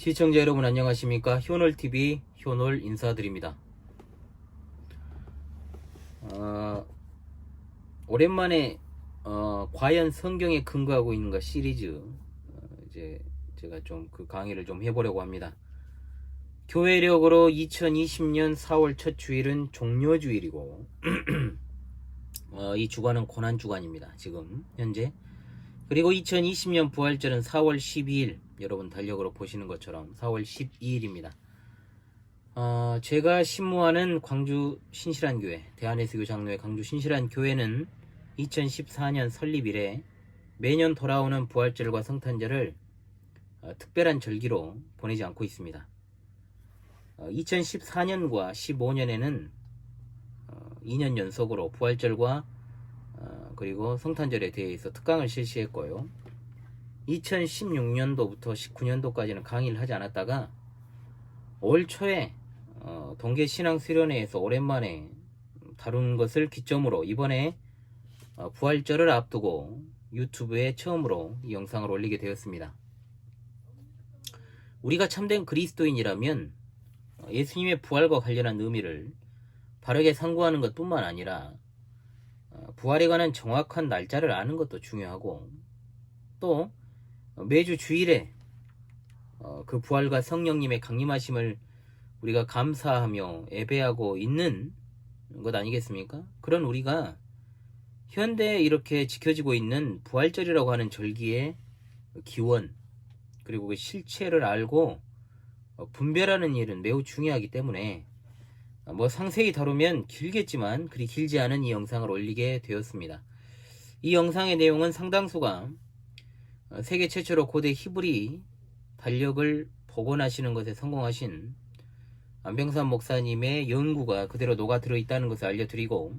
시청자 여러분 안녕하십니까? 효놀TV 효놀 인사드립니다. 오랜만에 과연 성경에 근거하고 있는가 시리즈 이제 제가 좀 그 강의를 좀 해보려고 합니다. 교회력으로 2020년 4월 첫 주일은 종려주일이고 이 주간은 고난주간입니다. 지금 현재. 그리고 2020년 부활절은 4월 12일 여러분 달력으로 보시는 것처럼 4월 12일입니다. 제가 신무하는 광주 신실한교회 대한예수교 장로회 광주 신실한교회는 2014년 설립 이래 매년 돌아오는 부활절과 성탄절을 특별한 절기로 보내지 않고 있습니다. 2014년과 15년에는 2년 연속으로 부활절과 그리고 성탄절에 대해서 특강을 실시했고요. 2016년도부터 19년도까지는 강의를 하지 않았다가 올 초에 동계신앙수련회에서 오랜만에 다룬 것을 기점으로 이번에 부활절을 앞두고 유튜브에 처음으로 이 영상을 올리게 되었습니다. 우리가 참된 그리스도인이라면 예수님의 부활과 관련한 의미를 바르게 상고하는 것뿐만 아니라 부활에 관한 정확한 날짜를 아는 것도 중요하고 또 매주 주일에 그 부활과 성령님의 강림하심을 우리가 감사하며 예배하고 있는 것 아니겠습니까? 그런 우리가 현대에 이렇게 지켜지고 있는 부활절이라고 하는 절기의 기원 그리고 그 실체를 알고 분별하는 일은 매우 중요하기 때문에 상세히 다루면 길겠지만 그리 길지 않은 이 영상을 올리게 되었습니다. 이 영상의 내용은 상당수가 세계 최초로 고대 히브리 달력을 복원하시는 것에 성공하신 안병삼 목사님의 연구가 그대로 녹아 들어있다는 것을 알려드리고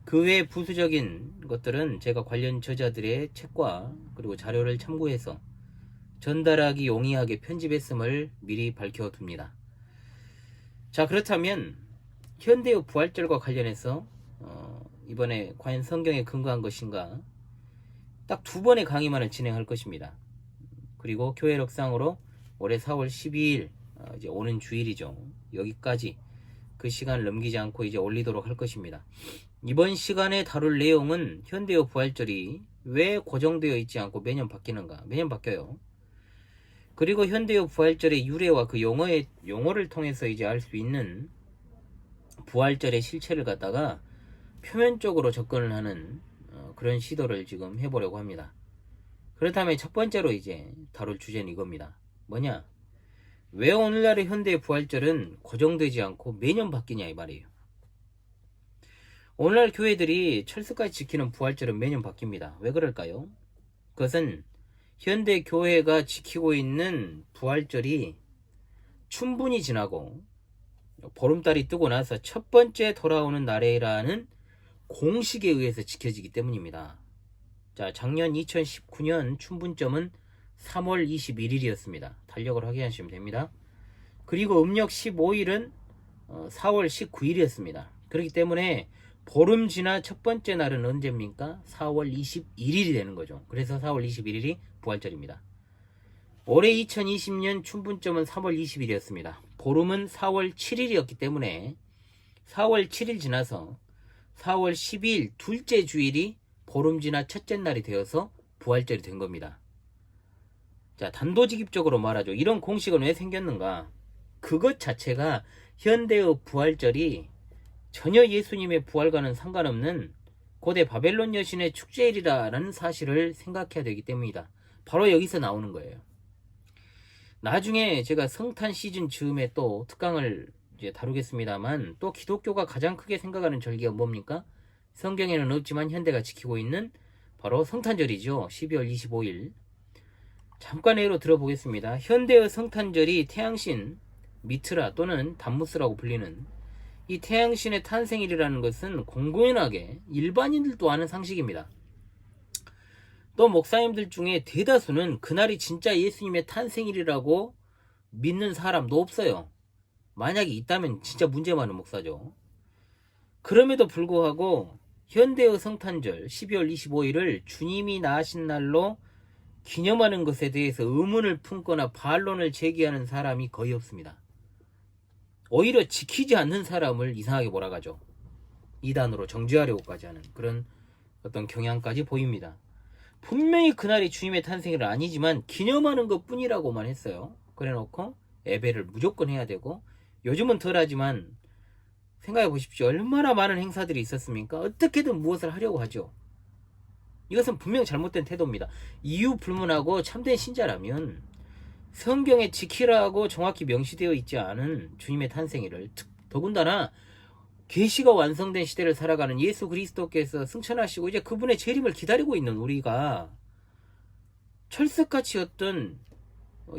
그 외 부수적인 것들은 제가 관련 저자들의 책과 그리고 자료를 참고해서 전달하기 용이하게 편집했음을 미리 밝혀둡니다. 자, 그렇다면 현대의 부활절과 관련해서 이번에 과연 성경에 근거한 것인가 딱 2번의 강의만을 진행할 것입니다. 그리고 교회력상으로 올해 4월 12일 이제 오는 주일이죠. 여기까지 그 시간을 넘기지 않고 이제 올리도록 할 것입니다. 이번 시간에 다룰 내용은 현대의 부활절이 왜 고정되어 있지 않고 매년 바뀌는가? 매년 바뀌어요. 그리고 현대의 부활절의 유래와 그 용어를 통해서 이제 알 수 있는 부활절의 실체를 갖다가 표면적으로 접근을 하는 그런 시도를 지금 해보려고 합니다. 그렇다면 첫 번째로 이제 다룰 주제는 이겁니다. 뭐냐? 왜 오늘날의 현대의 부활절은 고정되지 않고 매년 바뀌냐 이 말이에요. 오늘날 교회들이 철수까지 지키는 부활절은 매년 바뀝니다. 왜 그럴까요? 그것은 현대 교회가 지키고 있는 부활절이 충분히 지나고 보름달이 뜨고 나서 첫 번째 돌아오는 날이라는 공식에 의해서 지켜지기 때문입니다. 자, 작년 2019년 춘분점은 3월 21일이었습니다. 달력을 확인하시면 됩니다. 그리고 음력 15일은 4월 19일이었습니다. 그렇기 때문에 보름 지나 첫 번째 날은 언제입니까? 4월 21일이 되는 거죠. 그래서 4월 21일이 부활절입니다. 올해 2020년 춘분점은 3월 20일이었습니다. 보름은 4월 7일이었기 때문에 4월 7일 지나서 4월 12일 둘째 주일이 보름 지나 첫째 날이 되어서 부활절이 된 겁니다. 자, 단도직입적으로 말하죠. 이런 공식은 왜 생겼는가? 그것 자체가 현대의 부활절이 전혀 예수님의 부활과는 상관없는 고대 바벨론 여신의 축제일이라는 사실을 생각해야 되기 때문이다. 바로 여기서 나오는 거예요. 나중에 제가 성탄 시즌 즈음에 또 특강을 이제 다루겠습니다만 또 기독교가 가장 크게 생각하는 절기가 뭡니까? 성경에는 없지만 현대가 지키고 있는 바로 성탄절이죠. 12월 25일. 잠깐 예로 들어보겠습니다. 현대의 성탄절이 태양신 미트라 또는 담무스라고 불리는 이 태양신의 탄생일이라는 것은 공공연하게 일반인들도 아는 상식입니다. 또 목사님들 중에 대다수는 그날이 진짜 예수님의 탄생일이라고 믿는 사람도 없어요. 만약에 있다면 진짜 문제 많은 목사죠. 그럼에도 불구하고 현대의 성탄절 12월 25일을 주님이 나으신 날로 기념하는 것에 대해서 의문을 품거나 반론을 제기하는 사람이 거의 없습니다. 오히려 지키지 않는 사람을 이상하게 몰아가죠. 이단으로 정죄하려고까지 하는 그런 어떤 경향까지 보입니다. 분명히 그날이 주님의 탄생일은 아니지만 기념하는 것 뿐이라고만 했어요. 그래놓고 예배를 무조건 해야 되고, 요즘은 덜하지만 생각해 보십시오. 얼마나 많은 행사들이 있었습니까? 어떻게든 무엇을 하려고 하죠. 이것은 분명 잘못된 태도입니다. 이유 불문하고 참된 신자라면 성경에 지키라고 정확히 명시되어 있지 않은 주님의 탄생일을, 더군다나 계시가 완성된 시대를 살아가는 예수 그리스도께서 승천하시고 이제 그분의 재림을 기다리고 있는 우리가 철석같이 어떤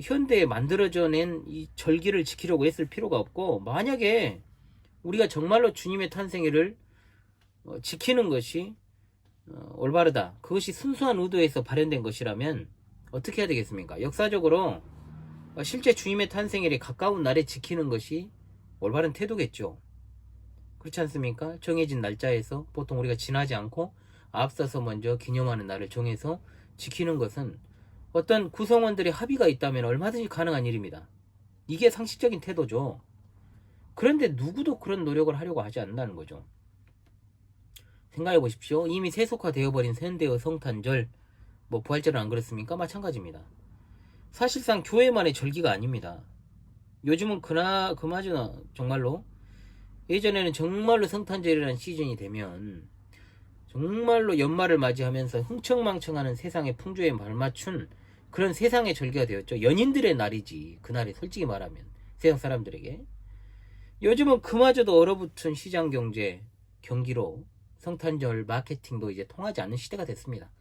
현대에 만들어져 낸 이 절기를 지키려고 했을 필요가 없고, 만약에 우리가 정말로 주님의 탄생일을 지키는 것이 올바르다, 그것이 순수한 의도에서 발현된 것이라면 어떻게 해야 되겠습니까? 역사적으로 실제 주님의 탄생일에 가까운 날에 지키는 것이 올바른 태도겠죠. 그렇지 않습니까? 정해진 날짜에서 보통 우리가 지나지 않고 앞서서 먼저 기념하는 날을 정해서 지키는 것은 어떤 구성원들의 합의가 있다면 얼마든지 가능한 일입니다. 이게 상식적인 태도죠. 그런데 누구도 그런 노력을 하려고 하지 않는다는 거죠. 생각해 보십시오. 이미 세속화되어 버린 현대의 성탄절, 부활절은 안 그렇습니까? 마찬가지입니다. 사실상 교회만의 절기가 아닙니다. 요즘은 그마저나 정말로, 예전에는 정말로 성탄절이라는 시즌이 되면 정말로 연말을 맞이하면서 흥청망청하는 세상의 풍조에 발맞춘 그런 세상의 절기가 되었죠. 연인들의 날이지, 그날이 솔직히 말하면 세상 사람들에게. 요즘은 그마저도 얼어붙은 시장 경제, 경기로 성탄절 마케팅도 이제 통하지 않는 시대가 됐습니다.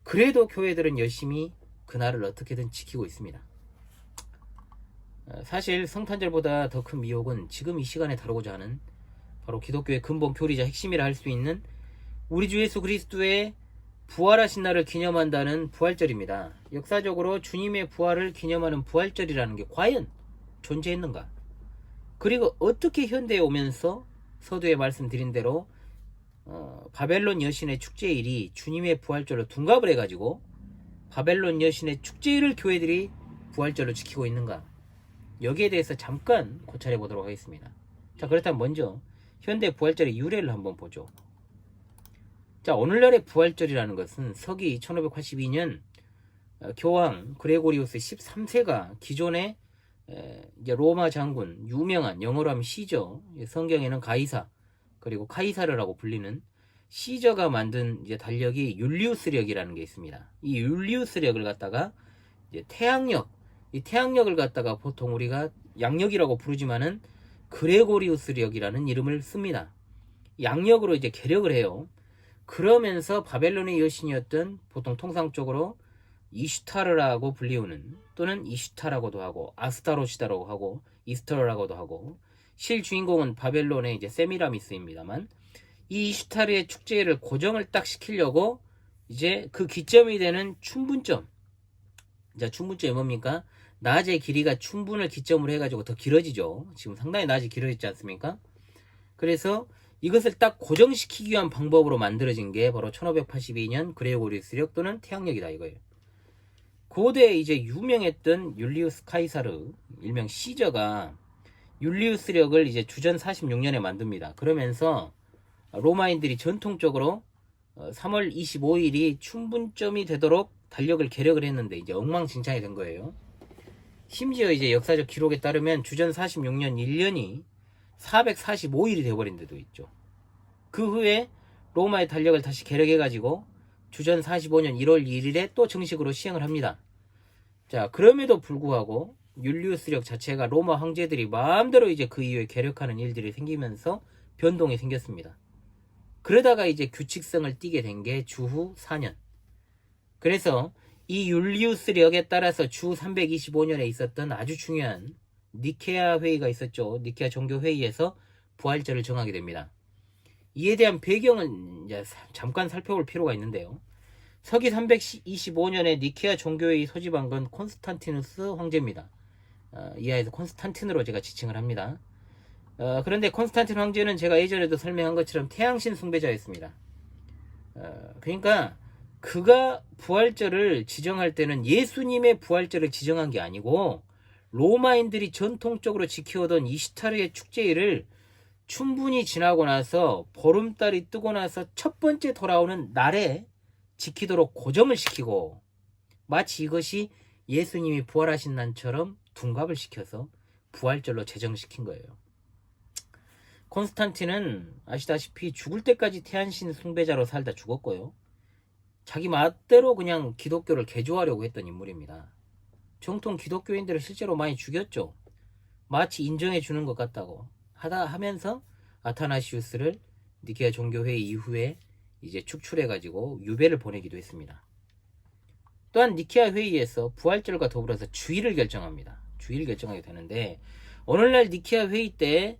그래도 교회들은 열심히 그날을 어떻게든 지키고 있습니다. 사실 성탄절보다 더 큰 미혹은 지금 이 시간에 다루고자 하는 바로 기독교의 근본 교리자 핵심이라 할 수 있는 우리 주 예수 그리스도의 부활하신 날을 기념한다는 부활절입니다. 역사적으로 주님의 부활을 기념하는 부활절이라는 게 과연 존재했는가? 그리고 어떻게 현대에 오면서 서두에 말씀드린 대로 바벨론 여신의 축제일이 주님의 부활절로 둔갑을 해가지고 바벨론 여신의 축제일을 교회들이 부활절로 지키고 있는가? 여기에 대해서 잠깐 고찰해 보도록 하겠습니다. 자, 그렇다면 먼저 현대 부활절의 유래를 한번 보죠. 자, 오늘날의 부활절이라는 것은 서기 1582년 교황 그레고리우스 13세가 기존의 이제 로마 장군, 유명한 영어로 하면 시저, 성경에는 가이사, 그리고 카이사르라고 불리는 시저가 만든 이제 달력이 율리우스력이라는 게 있습니다. 이 율리우스력을 갖다가 이제 태양력, 이 태양력을 갖다가 보통 우리가 양력이라고 부르지만은 그레고리우스력이라는 이름을 씁니다. 양력으로 이제 계력을 해요. 그러면서 바벨론의 여신이었던, 보통 통상적으로 이슈타르라고 불리우는, 또는 이슈타라고도 하고 아스타로시다라고 하고 이스터라고도 하고, 실주인공은 바벨론의 이제 세미라미스입니다만, 이 이슈타르의 축제를 고정을 딱 시키려고 이제 그 기점이 되는 춘분점, 자, 춘분점이 뭡니까? 낮의 길이가 춘분을 기점으로 해가지고 더 길어지죠. 지금 상당히 낮이 길어졌지 않습니까? 그래서 이것을 딱 고정시키기 위한 방법으로 만들어진 게 바로 1582년 그레고리우스력 또는 태양력이다 이거예요. 고대에 이제 유명했던 율리우스 카이사르, 일명 시저가 율리우스력을 이제 주전 46년에 만듭니다. 그러면서 로마인들이 전통적으로 3월 25일이 춘분점이 되도록 달력을 계력을 했는데 이제 엉망진창이 된 거예요. 심지어 이제 역사적 기록에 따르면 주전 46년 1년이 445일이 되어버린 데도 있죠. 그 후에 로마의 달력을 다시 계력해가지고 주전 45년 1월 1일에 또 정식으로 시행을 합니다. 자, 그럼에도 불구하고 율리우스력 자체가 로마 황제들이 마음대로 이제 그 이후에 계력하는 일들이 생기면서 변동이 생겼습니다. 그러다가 이제 규칙성을 띠게 된 게 주후 4년. 그래서 이 율리우스력에 따라서 주 325년에 있었던 아주 중요한 니케아 회의가 있었죠. 니케아 종교 회의에서 부활절을 정하게 됩니다. 이에 대한 배경은 이제 잠깐 살펴볼 필요가 있는데요. 서기 325년에 니케아 종교회의 소집한 건 콘스탄티누스 황제입니다. 이하에서 콘스탄틴으로 제가 지칭을 합니다. 그런데 콘스탄틴 황제는 제가 예전에도 설명한 것처럼 태양신 숭배자였습니다. 그러니까 그가 부활절을 지정할 때는 예수님의 부활절을 지정한 게 아니고 로마인들이 전통적으로 지켜오던 이시타르의 축제일을 충분히 지나고 나서 보름달이 뜨고 나서 첫 번째 돌아오는 날에 지키도록 고정을 시키고, 마치 이것이 예수님이 부활하신 날처럼 둔갑을 시켜서 부활절로 제정시킨 거예요. 콘스탄틴은 아시다시피 죽을 때까지 태양신 숭배자로 살다 죽었고요. 자기 맛대로 그냥 기독교를 개조하려고 했던 인물입니다. 정통 기독교인들을 실제로 많이 죽였죠. 마치 인정해 주는 것 같다고 하면서 아타나시우스를 니케아 종교회의 이후에 이제 축출해가지고 유배를 보내기도 했습니다. 또한 니케아 회의에서 부활절과 더불어서 주일을 결정합니다. 주일을 결정하게 되는데, 오늘날 니케아 회의 때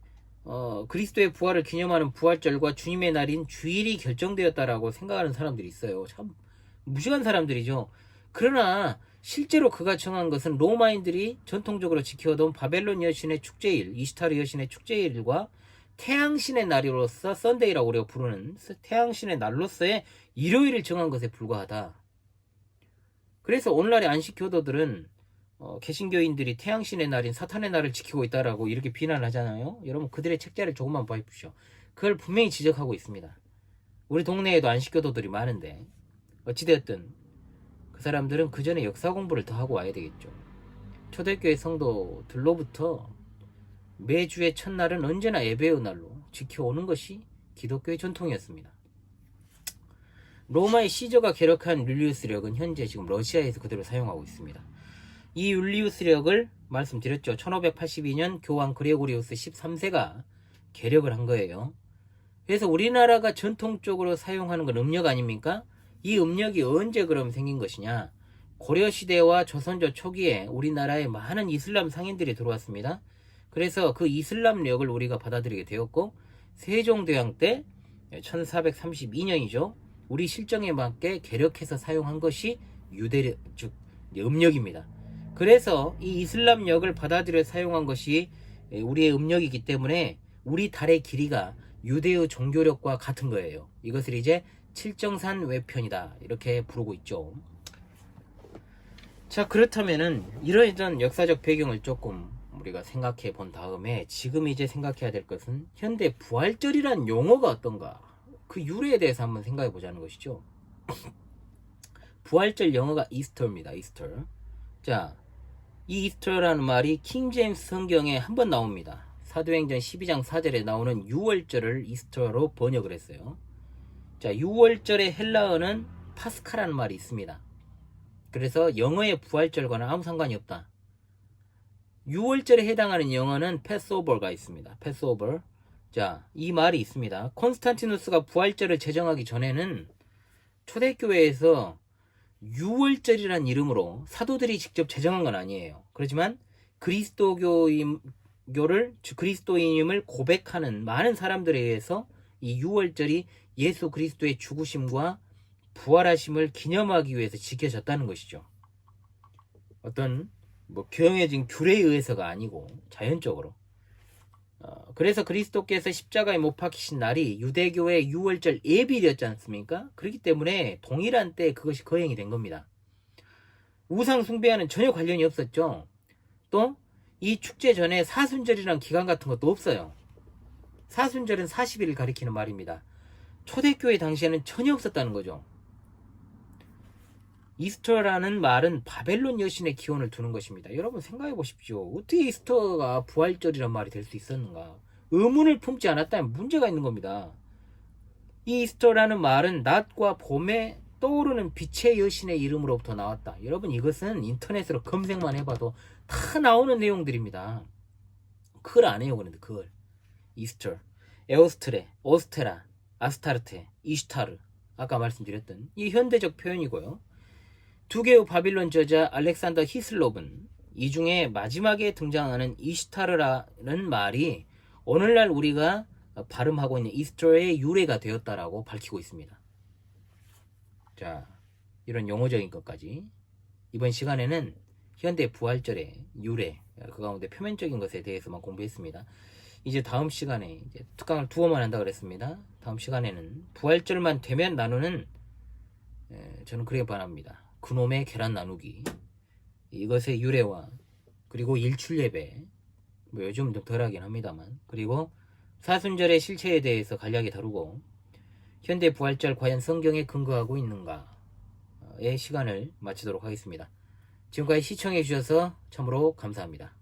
그리스도의 부활을 기념하는 부활절과 주님의 날인 주일이 결정되었다라고 생각하는 사람들이 있어요. 참 무식한 사람들이죠. 그러나 실제로 그가 정한 것은 로마인들이 전통적으로 지켜오던 바벨론 여신의 축제일, 이시타르 여신의 축제일과 태양신의 날로서 썬데이라고 우리가 부르는 태양신의 날로서의 일요일을 정한 것에 불과하다. 그래서 오늘날의 안식교도들은 개신교인들이 태양신의 날인 사탄의 날을 지키고 있다라고 이렇게 비난하잖아요. 여러분 그들의 책자를 조금만 봐십시오. 그걸 분명히 지적하고 있습니다. 우리 동네에도 안식교도들이 많은데 어찌되었든 그 사람들은 그 전에 역사 공부를 더 하고 와야 되겠죠. 초대교회 성도들로부터 매주의 첫날은 언제나 예배의 날로 지켜오는 것이 기독교의 전통이었습니다. 로마의 시저가 개혁한 율리우스력은 현재 지금 러시아에서 그대로 사용하고 있습니다. 이 율리우스력을 말씀드렸죠. 1582년 교황 그레고리우스 13세가 개혁을 한 거예요. 그래서 우리나라가 전통적으로 사용하는 건 음력 아닙니까? 이 음력이 언제 그럼 생긴 것이냐? 고려시대와 조선조 초기에 우리나라에 많은 이슬람 상인들이 들어왔습니다. 그래서 그 이슬람력을 우리가 받아들이게 되었고, 세종대왕 때 1432년이죠. 우리 실정에 맞게 개력해서 사용한 것이 유대력, 즉 음력입니다. 그래서 이 이슬람력을 받아들여 사용한 것이 우리의 음력이기 때문에 우리 달의 길이가 유대의 종교력과 같은 거예요. 이것을 이제 칠정산 외편이다 이렇게 부르고 있죠. 자, 그렇다면은 이러한 역사적 배경을 조금 우리가 생각해 본 다음에 지금 이제 생각해야 될 것은 현대 부활절이란 용어가 어떤가, 그 유래에 대해서 한번 생각해 보자는 것이죠. 부활절 영어가 이스터입니다. 이스터. 자, 이 이스터라는 말이 킹 제임스 성경에 한번 나옵니다. 사도행전 12장 4절에 나오는 6월절을 이스터로 번역을 했어요. 자, 6월절의 헬라어는 파스카라는 말이 있습니다. 그래서 영어의 부활절과는 아무 상관이 없다. 6월절에 해당하는 영어는 패스오버가 있습니다. 패스오버. 자, 이 말이 있습니다. 콘스탄티누스가 부활절을 제정하기 전에는 초대교회에서 6월절이란 이름으로 사도들이 직접 제정한 건 아니에요. 그렇지만 그리스도인임을 고백하는 많은 사람들에 의해서 이 6월절이 예수 그리스도의 죽으심과 부활하심을 기념하기 위해서 지켜졌다는 것이죠. 어떤 경해진 규례에 의해서가 아니고 자연적으로. 그래서 그리스도께서 십자가에 못 박히신 날이 유대교의 6월절 예비일이었지 않습니까? 그렇기 때문에 동일한 때 그것이 거행이 된 겁니다. 우상 숭배와는 전혀 관련이 없었죠. 또 이 축제 전에 사순절이란 기간 같은 것도 없어요. 사순절은 40일을 가리키는 말입니다. 초대교회 당시에는 전혀 없었다는 거죠. 이스터라는 말은 바벨론 여신의 기원을 두는 것입니다. 여러분 생각해 보십시오. 어떻게 이스터가 부활절이란 말이 될 수 있었는가? 의문을 품지 않았다면 문제가 있는 겁니다. 이 이스터라는 말은 낮과 봄에 떠오르는 빛의 여신의 이름으로부터 나왔다. 여러분 이것은 인터넷으로 검색만 해봐도 다 나오는 내용들입니다. 그걸 안 해요. 그런데 그걸 이스터, 에오스트레, 오스테라, 아스타르테, 이슈타르, 아까 말씀드렸던 이 현대적 표현이고요. 두 개의 바빌론 저자 알렉산더 히슬롭은 이 중에 마지막에 등장하는 이슈타르라는 말이 오늘날 우리가 발음하고 있는 이스터의 유래가 되었다라고 밝히고 있습니다. 자, 이런 용어적인 것까지 이번 시간에는 현대 부활절의 유래, 그 가운데 표면적인 것에 대해서만 공부했습니다. 이제 다음 시간에 이제 특강을 2번만 한다 그랬습니다. 다음 시간에는 부활절만 되면 나누는 저는 그렇게 반합니다. 그놈의 계란 나누기, 이것의 유래와 그리고 일출 예배, 뭐 요즘 좀 덜하긴 합니다만, 그리고 사순절의 실체에 대해서 간략히 다루고 현대 부활절 과연 성경에 근거하고 있는가의 시간을 마치도록 하겠습니다. 지금까지 시청해 주셔서 참으로 감사합니다.